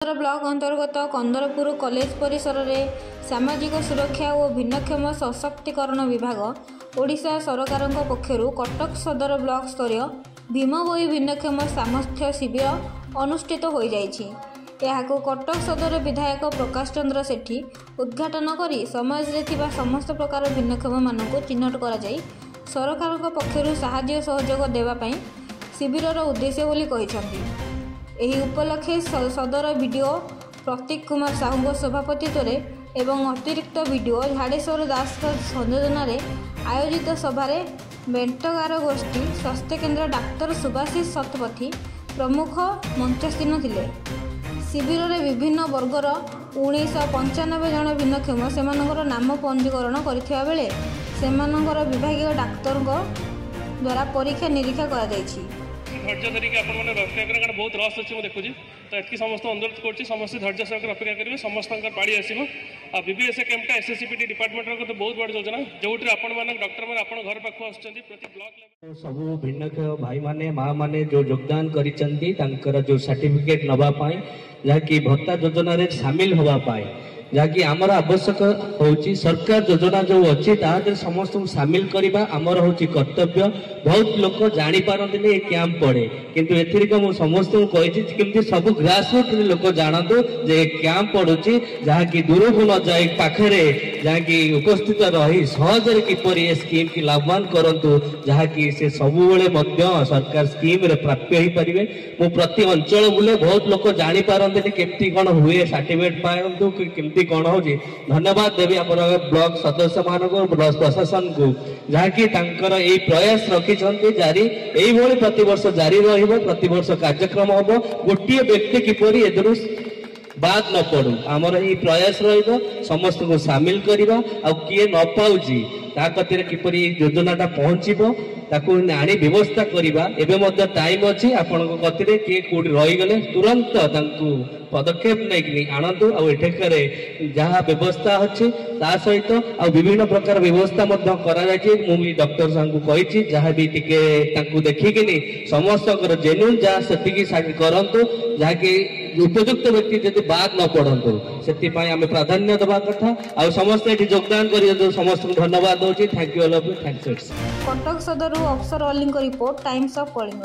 Block अंतर्गत Kandarpur college परिसर में सामाजिक सुरक्षा और भिन्नक्षम सशक्तिकरण विभाग ओडिशा सरकार पक्षर कटक सदर ब्लॉक स्तरीय भीमभोई भिन्नक्षम सामर्थ्य शिविर अनुष्ठित हो जाइछि। यहाको कटक सदर विधायक प्रकाश चंद्र सेठी उद्घाटन करी समाज रे थिबा समस्त प्रकार भिन्नक्षम मानक चिन्हट करा जाई सरकार पक्षर साहाय्य सहयोग देवा पई शिविरर उद्देश्य बोली कहिसंती। एही उपलक्षे सदर वीडियो प्रतीक कुमार साहू सभापतित्व एवं अतिरिक्त वीडियो झाड़ेश्वर दास संयोजन आयोजित सभार बेंटगार गोष्ठी स्वास्थ्य केन्द्र डाक्तर सुभाषिष शतपथी प्रमुख मंचस्थीन थिले। शिविर में विभिन्न वर्गर 1995 जन भिन्नक्षम से नाम पंजीकरण करथिबा बेले सेमानंकर विभागीय डाक्तर द्वारा परीक्षा निरीक्षा करा जायछि। धैर्य धरिक अपेक्षा करें बहुत लस अच्छे देखुँ तो ये समस्त अनुरोध कर समस्त धैर्य सहकार अपेक्षा करेंगे समस्त पाड़ी आसो आ बीबीएस कैंपटा एसएससीपीटी डिपार्टमेंट तो बहुत बड़ योजना जो डॉक्टर मैंने आप घर पाक आसुँच प्रति ब्लॉक सब भिन्न भाई माने माँ माने जो योगदान कर जो सर्टिफिकेट नापी जहाँकि भत्ता योजना सामिल होगापाई जहाँकि आमर आवश्यक होची सरकार योजना जो अच्छी तादे समस्त सामिल करवा आमर होची कर्तव्य। बहुत लोग जानी पारती ये कैंप पड़े किंतु एथरिक मु समस्त कमी सब ग्रासरूट लोक जानतु जे कैंप पड़ुची जहाँकि दूर को न जाए पाखे जहाँकि उपस्थित रही सहजरे किपर स्कीम की लाभवान करंतु जहाँकि से सबुबले सरकार स्कीम रे प्राप्य हो पारे। मु प्रति अंचल बुले बहुत लोग जानी पारती केमती कौन हुए सर्टिफिकेट पारंतु केमती कौन हो धन्यवाद देवी आप ब्लॉक सदस्य मानक ब्लॉक प्रशासन को जहाँकि प्रयास रखिंट जारी यही प्रतिवर्ष जारी रतिवर्ष कार्यक्रम हम गोटे व्यक्ति किपर एदरू बाद न पड़ू आमर यही प्रयास समस्त को सामिल करवा आ किए न पाऊँगी कतिर किपर योजनाटा पहुँचो ताकू आनी व्यवस्था करवा एवं टाइम अच्छी आपण कतिर किए कौटी रहीगले तुरंत पदक्षेप नहीं आणतु आठेकर जहाँ व्यवस्था अच्छी ता सहित आ विभिन्न प्रकार व्यवस्था मुझे डॉक्टर साहब को कही जहाँ भी टिके देखिकी समस्त जेन्युइन जहाँ से करतु जहाँकि उपयुक्त व्यक्ति जब बाद न पड़तु से आम प्राधान्य दवा कथा आ समस्त ये योगदान कर समस्त धन्यवाद दूसरी। Thank you all of you. Thanks. Cuttack Sadar Afsar Ali report Times of Kalinga.